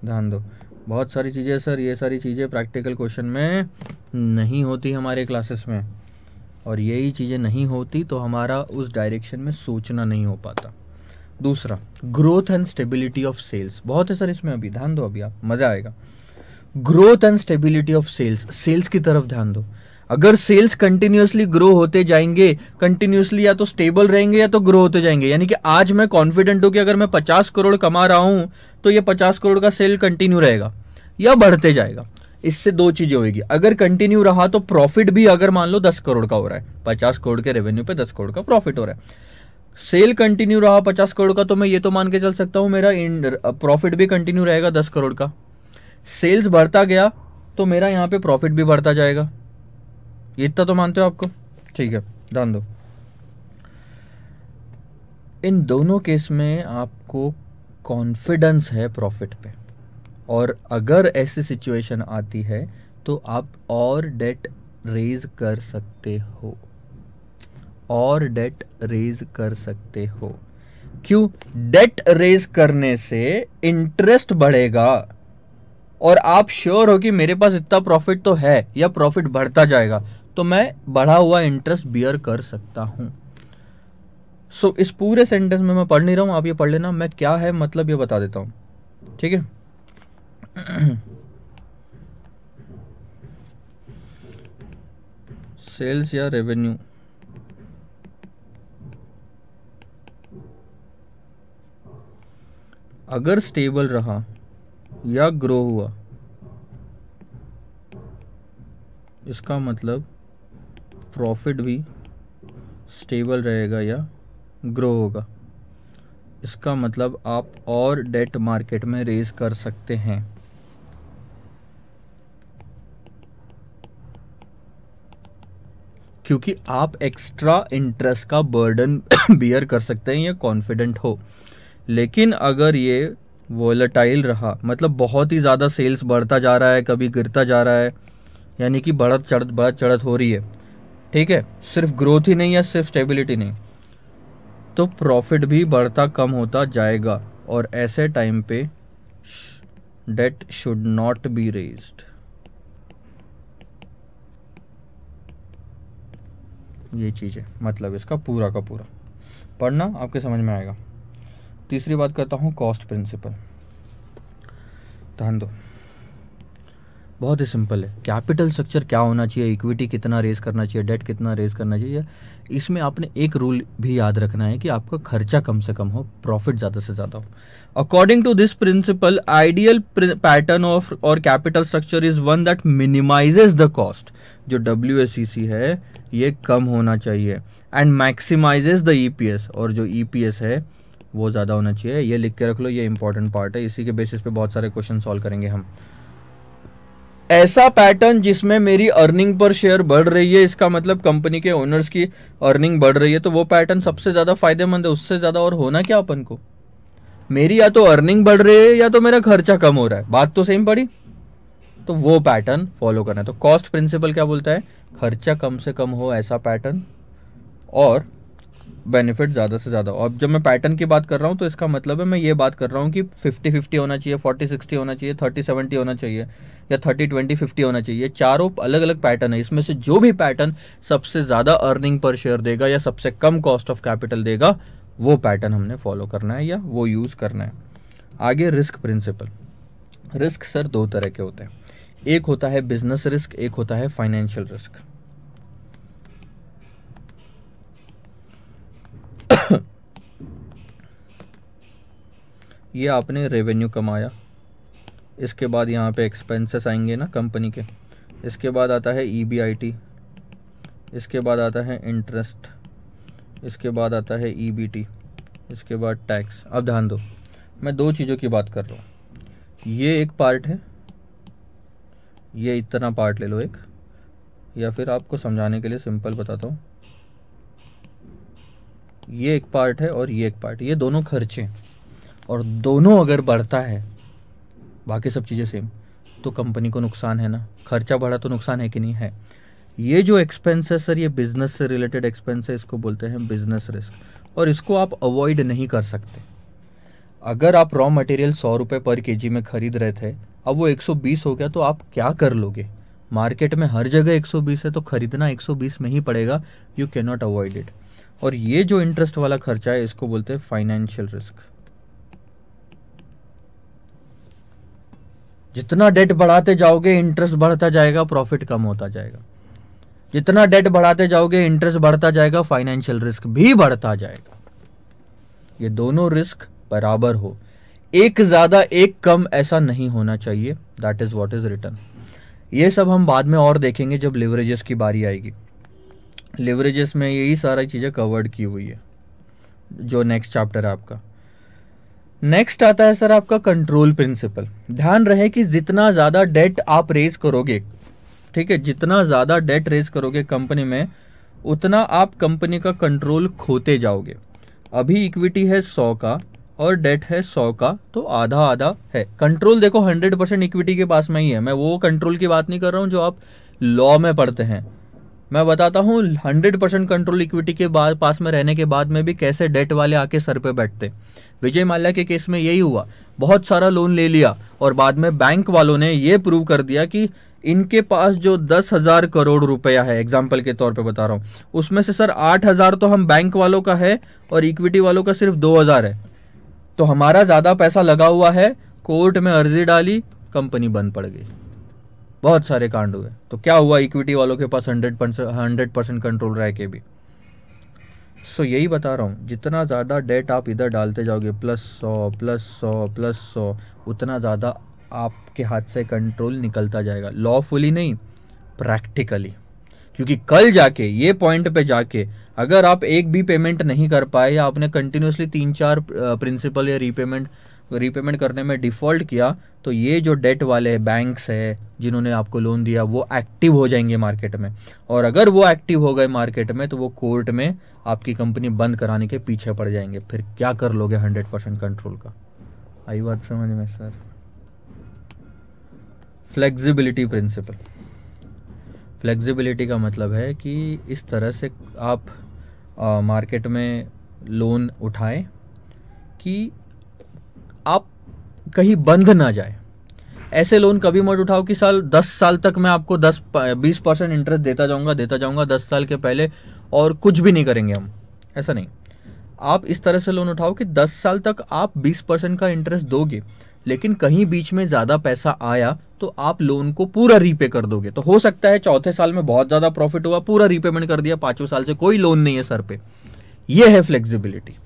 ध्यान दो, बहुत सारी चीजें सर, ये सारी चीजें प्रैक्टिकल क्वेश्चन में नहीं होती हमारे क्लासेस में, और यही चीजें नहीं होती तो हमारा उस डायरेक्शन में सोचना नहीं हो पाता। दूसरा, growth and stability of sales, बहुत है सर इसमें, अभी ध्यान दो, अभी आप मजा आएगा। Growth and stability of sales, sales की तरफ ध्यान दो। अगर सेल्स कंटिन्यूअसली ग्रो होते जाएंगे, कंटिन्यूअसली या तो स्टेबल रहेंगे या तो ग्रो होते जाएंगे, यानी कि आज मैं कॉन्फिडेंट हूं कि अगर मैं 50 करोड़ कमा रहा हूं तो ये 50 करोड़ का सेल कंटिन्यू रहेगा या बढ़ते जाएगा। इससे दो चीजें होगी, अगर कंटिन्यू रहा तो प्रॉफिट भी अगर मान लो 10 करोड़ का हो रहा है, 50 करोड़ के रेवेन्यू पे 10 करोड़ का प्रॉफिट हो रहा है, सेल कंटिन्यू रहा 50 करोड़ का तो मैं ये तो मान के चल सकता हूं मेरा प्रॉफिट भी कंटिन्यू रहेगा 10 करोड़ का। सेल्स बढ़ता गया तो मेरा यहां पे प्रॉफिट भी बढ़ता जाएगा, इतना तो मानते हो आपको, ठीक है। ध्यान दो, इन दोनों केस में आपको कॉन्फिडेंस है प्रॉफिट पे, और अगर ऐसी सिचुएशन आती है तो आप और डेट रेज कर सकते हो, और डेट रेज कर सकते हो। क्यों? डेट रेज करने से इंटरेस्ट बढ़ेगा और आप श्योर हो कि मेरे पास इतना प्रॉफिट तो है या प्रॉफिट बढ़ता जाएगा, तो मैं बढ़ा हुआ इंटरेस्ट बियर कर सकता हूं। सो इस पूरे सेंटेंस में मैं पढ़ नहीं रहा हूं, आप ये पढ़ लेना, मैं क्या है मतलब ये बता देता हूं, ठीक है। सेल्स या रेवेन्यू अगर स्टेबल रहा या ग्रो हुआ, इसका मतलब प्रॉफिट भी स्टेबल रहेगा या ग्रो होगा। इसका मतलब आप और डेट मार्केट में रेज कर सकते हैं। क्योंकि आप एक्स्ट्रा इंटरेस्ट का बर्डन बियर कर सकते हैं या कॉन्फिडेंट हो। लेकिन अगर ये वोलेटाइल रहा, मतलब बहुत ही ज़्यादा सेल्स बढ़ता जा रहा है, कभी गिरता जा रहा है, यानी कि बढ़त चढ़त हो रही है, ठीक है, सिर्फ ग्रोथ ही नहीं है, सिर्फ स्टेबिलिटी नहीं, तो प्रॉफिट भी बढ़ता कम होता जाएगा, और ऐसे टाइम पे debt should not be raised. ये चीज़ है, मतलब इसका पूरा का पूरा पढ़ना आपके समझ में आएगा। तीसरी बात करता हूँ कॉस्ट प्रिंसिपल। ध्यान दो, बहुत ही सिंपल है। कैपिटल स्ट्रक्चर क्या होना चाहिए, इक्विटी कितना रेज करना चाहिए, डेट कितना रेज करना चाहिए, इसमें आपने एक रूल भी याद रखना है कि आपका खर्चा कम से कम हो, प्रॉफिट ज़्यादा से ज़्यादा हो। According to this principle, ideal pattern of और capital structure is one that minimises the cost, जो WACC है ये कम होना चाहिए, एंड मैक्सिमाइजेज द EPS, और जो EPS है वो ज़्यादा होना चाहिए। ये लिख के रख लो, ये इंपॉर्टेंट पार्ट है, इसी के बेसिस पे बहुत सारे क्वेश्चन सॉल्व करेंगे हम। ऐसा पैटर्न जिसमें मेरी अर्निंग पर शेयर बढ़ रही है, इसका मतलब कंपनी के ओनर्स की अर्निंग बढ़ रही है, तो वो पैटर्न सबसे ज्यादा फायदेमंद है। उससे ज्यादा और होना क्या अपन को, मेरी या तो अर्निंग बढ़ रही है या तो मेरा खर्चा कम हो रहा है, बात तो सेम पड़ी। तो वो पैटर्न फॉलो करना है। तो कॉस्ट प्रिंसिपल क्या बोलता है, खर्चा कम से कम हो ऐसा पैटर्न और बेनिफिट ज़्यादा से ज़्यादा। अब जब मैं पैटर्न की बात कर रहा हूँ तो इसका मतलब है मैं ये बात कर रहा हूँ कि 50-50 होना चाहिए, 40-60 होना चाहिए, 30-70 होना चाहिए, या 30-20-50 होना चाहिए। चारों अलग अलग पैटर्न है, इसमें से जो भी पैटर्न सबसे ज़्यादा अर्निंग पर शेयर देगा या सबसे कम कॉस्ट ऑफ कैपिटल देगा, वो पैटर्न हमने फॉलो करना है या वो यूज़ करना है। आगे रिस्क प्रिंसिपल। रिस्क सर दो तरह के होते हैं, एक होता है बिजनेस रिस्क, एक होता है फाइनेंशियल रिस्क। ये आपने रेवेन्यू कमाया, इसके बाद यहाँ पे एक्सपेंसेस आएंगे ना कंपनी के, इसके बाद आता है EBIT, इसके बाद आता है इंटरेस्ट, इसके बाद आता है EBT, इसके बाद टैक्स। अब ध्यान दो, मैं दो चीज़ों की बात कर रहा हूँ। ये एक पार्ट है, ये इतना पार्ट ले लो एक, या फिर आपको समझाने के लिए सिंपल बताता हूँ, ये एक पार्ट है और ये एक पार्ट, ये दोनों खर्चे, और दोनों अगर बढ़ता है, बाकी सब चीज़ें सेम, तो कंपनी को नुकसान है ना। खर्चा बढ़ा तो नुकसान है कि नहीं है। ये जो एक्सपेंस है सर, ये बिजनेस से रिलेटेड एक्सपेंस है, इसको बोलते हैं बिजनेस रिस्क, और इसको आप अवॉइड नहीं कर सकते। अगर आप रॉ मटेरियल 100 रुपये पर केजी में खरीद रहे थे, अब वो 120 हो गया, तो आप क्या कर लोगे। मार्केट में हर जगह 120 है, तो खरीदना 120 में ही पड़ेगा, you can not avoid it. और ये जो इंटरेस्ट वाला खर्चा है, इसको बोलते हैं फाइनेंशियल रिस्क। जितना डेट बढ़ाते जाओगे इंटरेस्ट बढ़ता जाएगा, प्रॉफिट कम होता जाएगा। जितना डेट बढ़ाते जाओगे इंटरेस्ट बढ़ता जाएगा, फाइनेंशियल रिस्क भी बढ़ता जाएगा। ये दोनों रिस्क बराबर हो, एक ज्यादा एक कम ऐसा नहीं होना चाहिए। That is what is written. ये सब हम बाद में और देखेंगे जब लिवरेजेस की बारी आएगी। लिवरेजेस में यही सारी चीजें कवर्ड की हुई है, जो नेक्स्ट चैप्टर है आपका। नेक्स्ट आता है सर आपका कंट्रोल प्रिंसिपल। ध्यान रहे कि जितना ज्यादा डेट आप रेज करोगे, ठीक है, जितना ज्यादा डेट रेज करोगे कंपनी में, उतना आप कंपनी का कंट्रोल खोते जाओगे। अभी इक्विटी है 100 का और डेट है 100 का, तो आधा आधा है। कंट्रोल देखो 100% इक्विटी के पास में ही है। मैं वो कंट्रोल की बात नहीं कर रहा हूं जो आप लॉ में पढ़ते हैं। मैं बताता हूँ 100% कंट्रोल इक्विटी के बाद पास में रहने के बाद में भी कैसे डेट वाले आके सर पे बैठते। विजय माल्या के केस में यही हुआ, बहुत सारा लोन ले लिया और बाद में बैंक वालों ने ये प्रूव कर दिया कि इनके पास जो 10,000 करोड़ रुपया है, एग्जाम्पल के तौर पे बता रहा हूँ, उसमें से सर 8,000 तो हम बैंक वालों का है और इक्विटी वालों का सिर्फ 2,000 है, तो हमारा ज्यादा पैसा लगा हुआ है। कोर्ट में अर्जी डाली, कंपनी बंद पड़ गई। बहुत सारे कांड हुए। तो क्या हुआ, इक्विटी वालों के पास 100% कंट्रोल रह के भी। सो यही बता रहा हूँ, जितना ज़्यादा डेट आप इधर डालते जाओगे, +100 उतना ज़्यादा आपके हाथ से कंट्रोल निकलता जाएगा। लॉफुली नहीं, प्रैक्टिकली। क्योंकि कल जाके ये पॉइंट पे जाके अगर आप एक भी पेमेंट नहीं कर पाए, या आपने कंटिन्यूसली 3-4 प्रिंसिपल या रीपेमेंट करने में डिफॉल्ट किया, तो ये जो डेट वाले बैंक्स है जिन्होंने आपको लोन दिया, वो एक्टिव हो जाएंगे मार्केट में। और अगर वो एक्टिव हो गए मार्केट में, तो वो कोर्ट में आपकी कंपनी बंद कराने के पीछे पड़ जाएंगे। फिर क्या कर लोगे 100% कंट्रोल का। आई बात समझ में सर। Flexibility principal. फ्लेक्सिबिलिटी का मतलब है कि इस तरह से आप मार्केट में लोन उठाएं कि आप कहीं बंद ना जाए। ऐसे लोन कभी मत उठाओ कि 10 साल तक मैं आपको 10-20% इंटरेस्ट देता जाऊंगा 10 साल के पहले, और कुछ भी नहीं करेंगे हम। ऐसा नहीं। आप इस तरह से लोन उठाओ कि 10 साल तक आप 20% का इंटरेस्ट दोगे, लेकिन कहीं बीच में ज्यादा पैसा आया तो आप लोन को पूरा रीपे कर दोगे। तो हो सकता है चौथे साल में बहुत ज्यादा प्रॉफिट हुआ, पूरा रीपेमेंट कर दिया, 5वें साल से कोई लोन नहीं है सर पे। यह है फ्लेक्सिबिलिटी।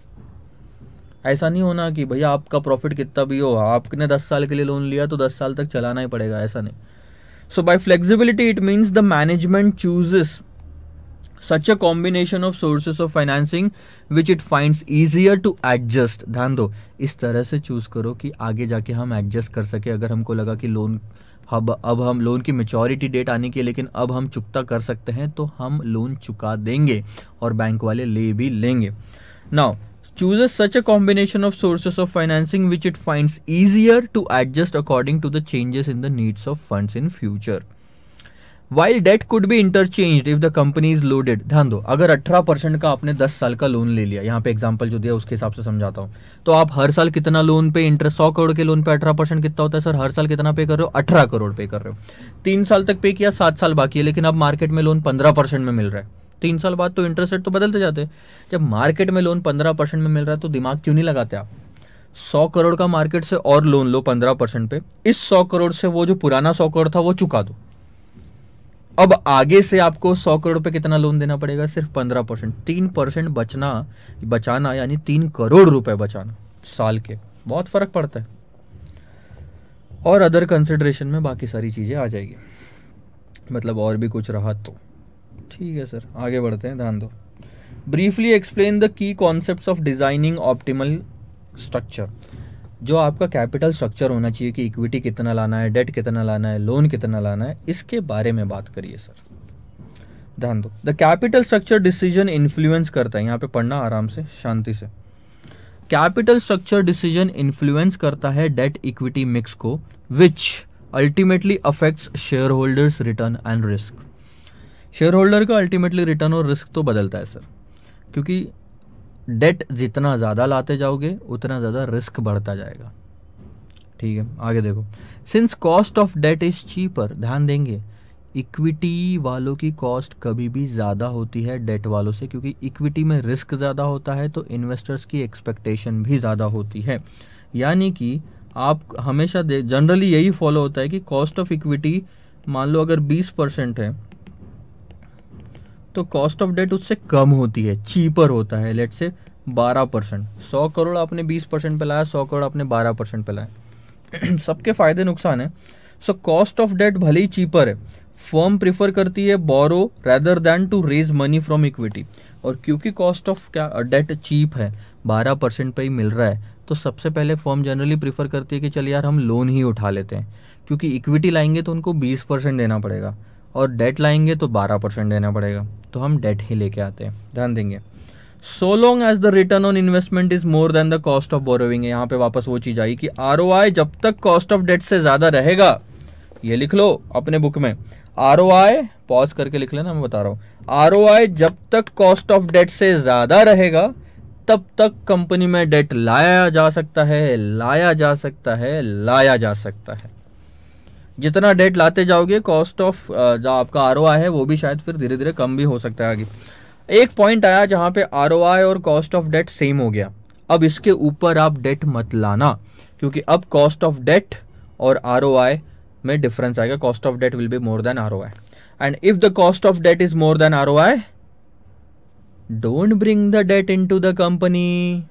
ऐसा नहीं होना कि भैया आपका प्रॉफिट कितना भी हो, आपने 10 साल के लिए लोन लिया तो 10 साल तक चलाना ही पड़ेगा, ऐसा नहीं। So by flexibility it means the management chooses such a combination of sources of financing which it finds easier to adjust। ध्यान दो, इस तरह से चूज करो कि आगे जाके हम एडजस्ट कर सके। अगर हमको लगा कि लोन अब हम लोन की मैच्योरिटी डेट आने की है, लेकिन अब हम चुकता कर सकते हैं, तो हम लोन चुका देंगे और बैंक वाले ले भी लेंगे. Now chooses such a combination of sources of financing which it finds easier to adjust according to the changes in the needs of funds in future. While debt could be interchanged if the company is loaded. ध्यान दो, अगर 18% का आपने 10 साल का लोन ले लिया, यहाँ पे एग्जांपल जो दिया उसके हिसाब से समझाता हूँ, तो आप हर साल कितना लोन पे इंटरेस्ट, 100 करोड़ के लोन पे 18% कितना होता है सर? हर साल कितना पे कर रहे हो? 18 करोड़ पे कर रहे हो. 3 साल तक पे किया, 7 साल बाकी है, लेकिन अब मार्केट में लोन 15% में मिल रहा है. 3 साल बाद तो इंटरेस्ट रेट तो बदलते जाते हैं. जब मार्केट में लोन 15% में मिल रहा है तो दिमाग क्यों नहीं लगाते आप? 100 करोड़ का मार्केट से और लोन लो 15% पे, इस 100 करोड़ से वो जो पुराना 100 करोड़ था वो चुका दो. अब आगे से आपको 100 करोड़ पे कितना लोन देना पड़ेगा? सिर्फ 15%. 3% बचाना यानी 3 करोड़ रुपए बचाना साल के, बहुत फर्क पड़ता है. और अदर कंसिडरेशन में बाकी सारी चीजें आ जाएगी, मतलब और भी कुछ रहा तो ठीक है सर. आगे बढ़ते हैं, ध्यान दो. Briefly explain the key concepts of designing optimal structure. जो आपका कैपिटल स्ट्रक्चर होना चाहिए कि इक्विटी कितना लाना है, डेट कितना लाना है, लोन कितना लाना है, इसके बारे में बात करिए सर. ध्यान दो, the capital structure decision influence करता है, यहाँ पे पढ़ना आराम से शांति से. कैपिटल स्ट्रक्चर डिसीजन इन्फ्लुएंस करता है डेट इक्विटी मिक्स को, which ultimately affects share holders return and risk. Share holder का अल्टीमेटली रिटर्न और रिस्क तो बदलता है सर, क्योंकि डेट जितना ज़्यादा लाते जाओगे उतना ज़्यादा रिस्क बढ़ता जाएगा. ठीक है, आगे देखो. Since cost of debt is cheaper, ध्यान देंगे, इक्विटी वालों की कॉस्ट कभी भी ज़्यादा होती है डेट वालों से, क्योंकि इक्विटी में रिस्क ज़्यादा होता है तो इन्वेस्टर्स की एक्सपेक्टेशन भी ज़्यादा होती है. यानी कि आप हमेशा जनरली यही फॉलो होता है कि कॉस्ट ऑफ इक्विटी मान लो अगर 20% है तो कॉस्ट ऑफ डेट उससे कम होती है, चीपर होता है. लेट से 12%. 100 करोड़ आपने 20% पे लाया, 100 करोड़ आपने 12% पे लाया. सबके फायदे नुकसान है. सो कॉस्ट ऑफ डेट भले ही चीपर है, फर्म प्रिफर करती है borrow rather than to raise money from equity. और क्योंकि कॉस्ट ऑफ डेट चीप है, 12% पे ही मिल रहा है, तो सबसे पहले फर्म जनरली प्रिफर करती है कि चल यार हम लोन ही उठा लेते हैं, क्योंकि इक्विटी लाएंगे तो उनको 20% देना पड़ेगा और डेट लाएंगे तो 12% देना पड़ेगा, तो हम डेट ही लेके आते हैं. ध्यान देंगे. So long as the return on investment is more than the cost of borrowing. यहाँ पे वापस वो चीज आई कि आरओआई जब तक कॉस्ट ऑफ डेट से ज्यादा रहेगा, ये लिख लो अपने बुक में, आरओआई पॉज करके लिख लेना, मैं बता रहा हूं, आरओआई जब तक कॉस्ट ऑफ डेट से ज्यादा रहेगा तब तक कंपनी में डेट लाया जा सकता है, लाया जा सकता है, लाया जा सकता है. जितना डेट लाते जाओगे कॉस्ट ऑफ जो आपका आरओआई है वो भी शायद फिर धीरे धीरे कम भी हो सकता है आगे. एक पॉइंट आया जहां पे आरओआई और कॉस्ट ऑफ डेट सेम हो गया, अब इसके ऊपर आप डेट मत लाना, क्योंकि अब कॉस्ट ऑफ डेट और आरओआई में डिफरेंस आएगा. Cost of debt will be more than ROI, and if the cost of debt is more than ROI, don't bring the debt into the company.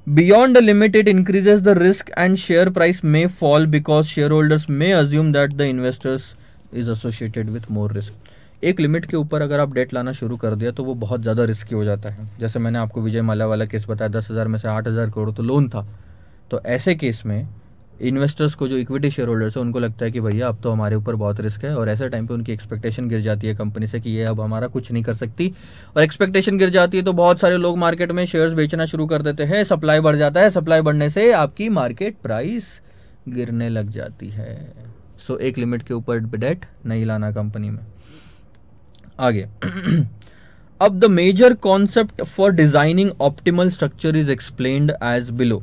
Beyond the limit, it increases the risk and share price may fall because shareholders may assume that the investors is associated with more risk. एक लिमिट के ऊपर अगर आप डेट लाना शुरू कर दिया तो वो बहुत ज़्यादा रिस्की हो जाता है. जैसे मैंने आपको विजय माल्या वाला केस बताया, 10,000 में से 8,000 करोड़ तो लोन था. तो ऐसे केस में इन्वेस्टर्स को, जो इक्विटी शेयर होल्डर्स है, उनको लगता है कि भैया अब तो हमारे ऊपर बहुत रिस्क है, और ऐसे टाइम पे उनकी एक्सपेक्टेशन गिर जाती है कंपनी से कि ये अब हमारा कुछ नहीं कर सकती, और एक्सपेक्टेशन गिर जाती है तो बहुत सारे लोग मार्केट में शेयर्स बेचना शुरू कर देते हैं. सप्लाई बढ़ जाता है, सप्लाई बढ़ने से आपकी मार्केट प्राइस गिरने लग जाती है. सो एक लिमिट के ऊपर डेट नहीं लाना कंपनी में. आगे अब the major concept for designing optimal structure is explained as below.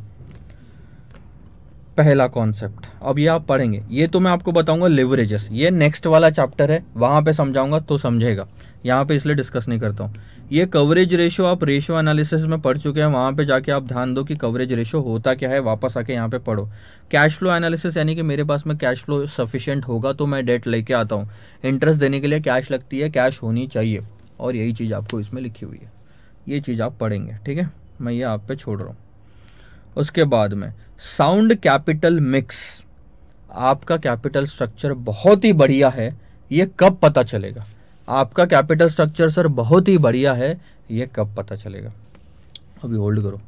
पहला कॉन्सेप्ट अब ये आप पढ़ेंगे, ये तो मैं आपको बताऊंगा लिवरेजेस, ये नेक्स्ट वाला चैप्टर है, वहां पे समझाऊंगा तो समझेगा, यहाँ पे इसलिए डिस्कस नहीं करता हूँ. ये कवरेज रेशियो आप रेशियो एनालिसिस में पढ़ चुके हैं, वहां पे जाके आप ध्यान दो कि कवरेज रेशियो होता क्या है, वापस आके यहाँ पे पढ़ो. कैश फ्लो एनालिसिस यानी कि मेरे पास में कैश फ्लो सफिशिएंट होगा तो मैं डेट लेके आता हूँ. इंटरेस्ट देने के लिए कैश लगती है, कैश होनी चाहिए, और यही चीज़ आपको इसमें लिखी हुई है. ये चीज़ आप पढ़ेंगे, ठीक है, मैं ये आप पे छोड़ रहा हूँ. उसके बाद में साउंड कैपिटल मिक्स. आपका कैपिटल स्ट्रक्चर बहुत ही बढ़िया है, ये कब पता चलेगा? आपका कैपिटल स्ट्रक्चर सर बहुत ही बढ़िया है, ये कब पता चलेगा? अभी होल्ड करो.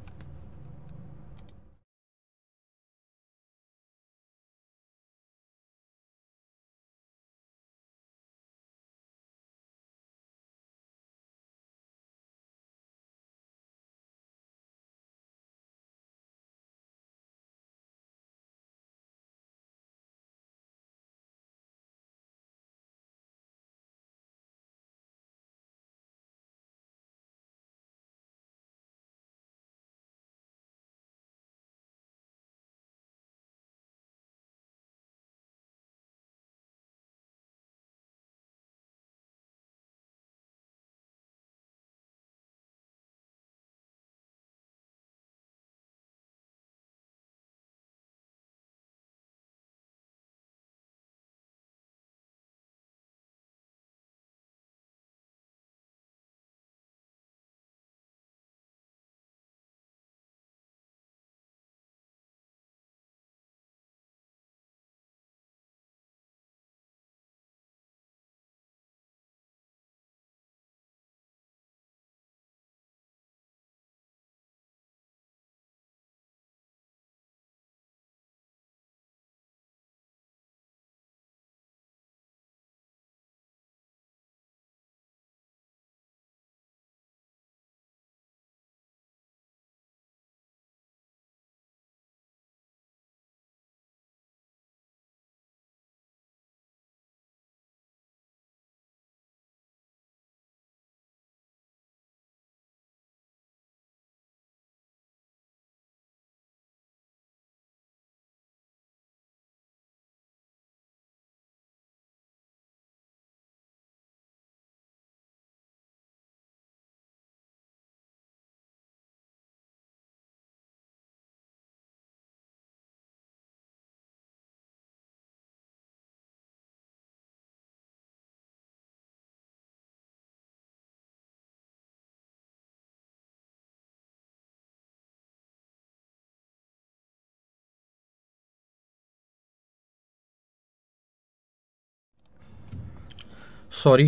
सॉरी,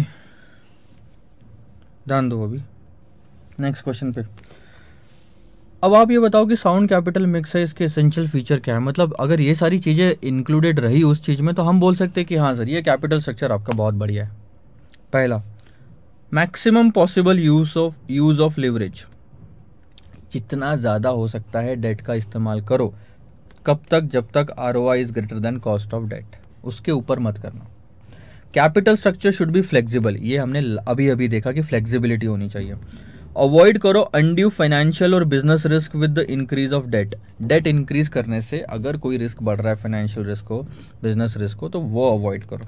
ध्यान दो अभी नेक्स्ट क्वेश्चन पे। अब आप ये बताओ कि साउंड कैपिटल मिक्स है, इसके एसेंशियल फीचर क्या है। मतलब अगर ये सारी चीज़ें इंक्लूडेड रही उस चीज़ में तो हम बोल सकते हैं कि हाँ सर ये कैपिटल स्ट्रक्चर आपका बहुत बढ़िया है। पहला, maximum possible use of leverage, जितना ज़्यादा हो सकता है डेट का इस्तेमाल करो। कब तक? जब तक ROI is greater than cost of debt, उसके ऊपर मत करना। Capital structure should be flexible, ये हमने अभी अभी देखा कि फ्लेक्सिबिलिटी होनी चाहिए। अवॉइड करो अनड्यू फाइनेंशियल और business risk with the increase of debt. Debt increase करने से अगर कोई रिस्क बढ़ रहा है, फाइनेंशियल रिस्क हो, बिजनेस रिस्क हो, तो वो अवॉइड करो,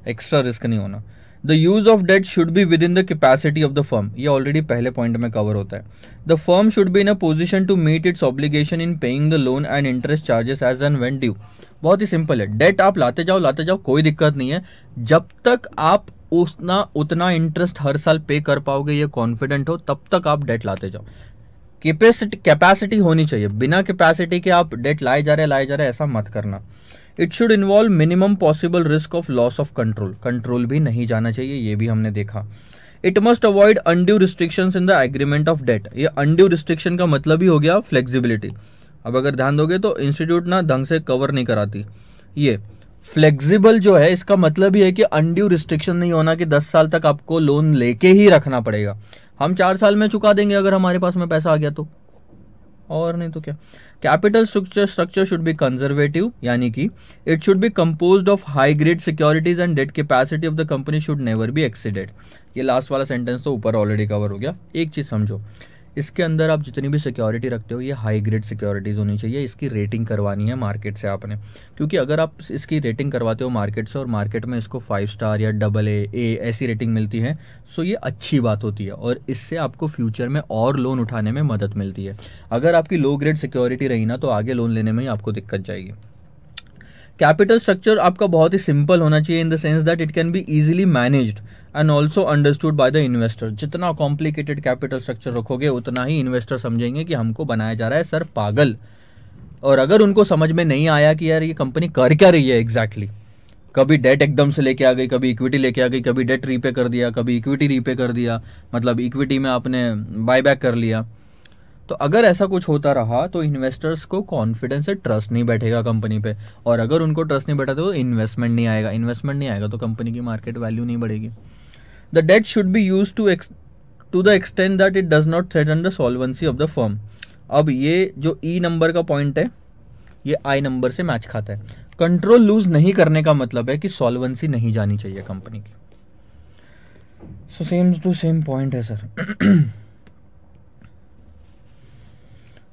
एक्स्ट्रा रिस्क नहीं होना। The use of debt should be within the capacity of the firm, ये ऑलरेडी पहले पॉइंट में कवर होता है। The firm should be in a position to meet its obligation in paying the loan and interest charges as and when due. बहुत ही सिंपल है, डेट आप लाते जाओ, कोई दिक्कत नहीं है। जब तक आप उतना इंटरेस्ट हर साल पे कर पाओगे, ये कॉन्फिडेंट हो, तब तक आप डेट लाते जाओ। कैपेसिटी होनी चाहिए, बिना कैपेसिटी के आप डेट लाए जा रहे ऐसा मत करना। It should involve minimum possible risk of loss of control भी नहीं जाना चाहिए, ये भी हमने देखा। It must avoid undue restrictions in the agreement of debt, ये अनड्यू रिस्ट्रिक्शन का मतलब ही हो गया फ्लेक्सिबिलिटी। अब अगर ध्यान दोगे तो इंस्टीट्यूट ना ढंग से कवर नहीं कराती। ये फ्लेक्सिबल जो है इसका मतलब ही है कि अनड्यू रिस्ट्रिक्शन नहीं होना कि 10 साल तक आपको लोन लेके ही रखना पड़ेगा। हम 4 साल में चुका देंगे अगर हमारे पास में पैसा आ गया तो, और नहीं तो क्या। Capital structure should be conservative, यानी कि it should be composed of high grade securities and debt capacity of the company should never be exceeded. ये लास्ट वाला सेंटेंस तो ऊपर ऑलरेडी कवर हो गया। एक चीज समझो, इसके अंदर आप जितनी भी सिक्योरिटी रखते हो ये हाई ग्रेड सिक्योरिटीज होनी चाहिए। इसकी रेटिंग करवानी है मार्केट से आपने, क्योंकि अगर आप इसकी रेटिंग करवाते हो मार्केट से और मार्केट में इसको 5 स्टार या AA ऐसी रेटिंग मिलती है, सो ये अच्छी बात होती है और इससे आपको फ्यूचर में और लोन उठाने में मदद मिलती है। अगर आपकी लो ग्रेड सिक्योरिटी रही ना तो आगे लोन लेने में ही आपको दिक्कत जाएगी। कैपिटल स्ट्रक्चर आपका बहुत ही सिंपल होना चाहिए in the sense that it can be easily managed and also understood by the investor. जितना कॉम्प्लिकेटेड कैपिटल स्ट्रक्चर रखोगे उतना ही इन्वेस्टर समझेंगे कि हमको बनाया जा रहा है सर पागल। और अगर उनको समझ में नहीं आया कि यार ये कंपनी कर क्या रही है एग्जैक्टली, कभी डेट एकदम से लेके आ गई, कभी इक्विटी लेके आ गई, कभी डेट रीपे कर दिया, कभी इक्विटी रीपे कर दिया, मतलब इक्विटी में आपने बायबैक कर लिया, तो अगर ऐसा कुछ होता रहा तो इन्वेस्टर्स को कॉन्फिडेंस से ट्रस्ट नहीं बैठेगा कंपनी पे, और अगर उनको ट्रस्ट नहीं बैठा तो इन्वेस्टमेंट नहीं आएगा तो कंपनी की मार्केट वैल्यू नहीं बढ़ेगी। The debt should be use to the extent that it does not threaten the solvency of the firm. अब ये जो E नंबर का पॉइंट है ये I नंबर से मैच खाता है। कंट्रोल लूज नहीं करने का मतलब है कि सॉल्वेंसी नहीं जानी चाहिए कंपनी की। So same to same point है सर।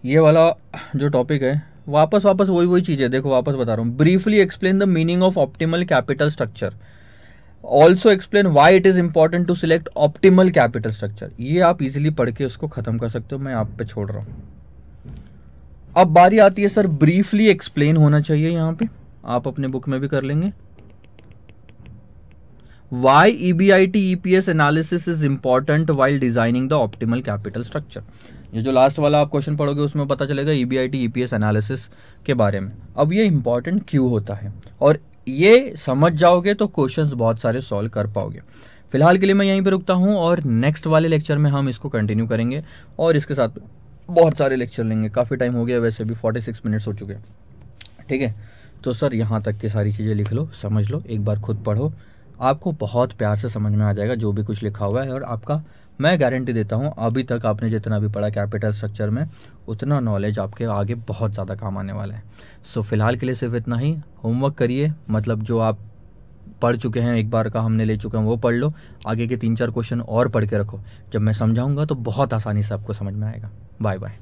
ये वाला जो टॉपिक है वापस वही चीज़ है। देखो वापस बता रहा हूँ, briefly explain the meaning of optimal capital structure, also explain why it is important to select optimal capital structure. ये आप इजीली पढ़ के उसको खत्म कर सकते हो, मैं आप पे छोड़ रहा हूँ। अब बारी आती है सर ब्रीफली एक्सप्लेन होना चाहिए, यहाँ पे आप अपने बुक में भी कर लेंगे। Why EBIT EPS analysis is important while designing the optimal capital structure। ये जो लास्ट वाला आप क्वेश्चन पढ़ोगे उसमें पता चलेगा EBIT EPS एनालिसिस के बारे में। अब ये इंपॉर्टेंट क्यों होता है और ये समझ जाओगे तो क्वेश्चंस बहुत सारे सॉल्व कर पाओगे। फिलहाल के लिए मैं यहीं पे रुकता हूँ और नेक्स्ट वाले लेक्चर में हम इसको कंटिन्यू करेंगे और इसके साथ बहुत सारे लेक्चर लेंगे। काफ़ी टाइम हो गया, वैसे भी 46 मिनट्स हो चुके हैं, ठीक है। तो सर यहाँ तक की सारी चीज़ें लिख लो, समझ लो, एक बार खुद पढ़ो, आपको बहुत प्यार से समझ में आ जाएगा जो भी कुछ लिखा हुआ है। और आपका मैं गारंटी देता हूँ अभी तक आपने जितना भी पढ़ा कैपिटल स्ट्रक्चर में उतना नॉलेज आपके आगे बहुत ज़्यादा काम आने वाला है। सो फिलहाल के लिए सिर्फ इतना ही। होमवर्क करिए, मतलब जो आप पढ़ चुके हैं, एक बार का हमने ले चुके हैं वो पढ़ लो, आगे के 3-4 क्वेश्चन और पढ़ के रखो। जब मैं समझाऊंगा तो बहुत आसानी से आपको समझ में आएगा। Bye bye.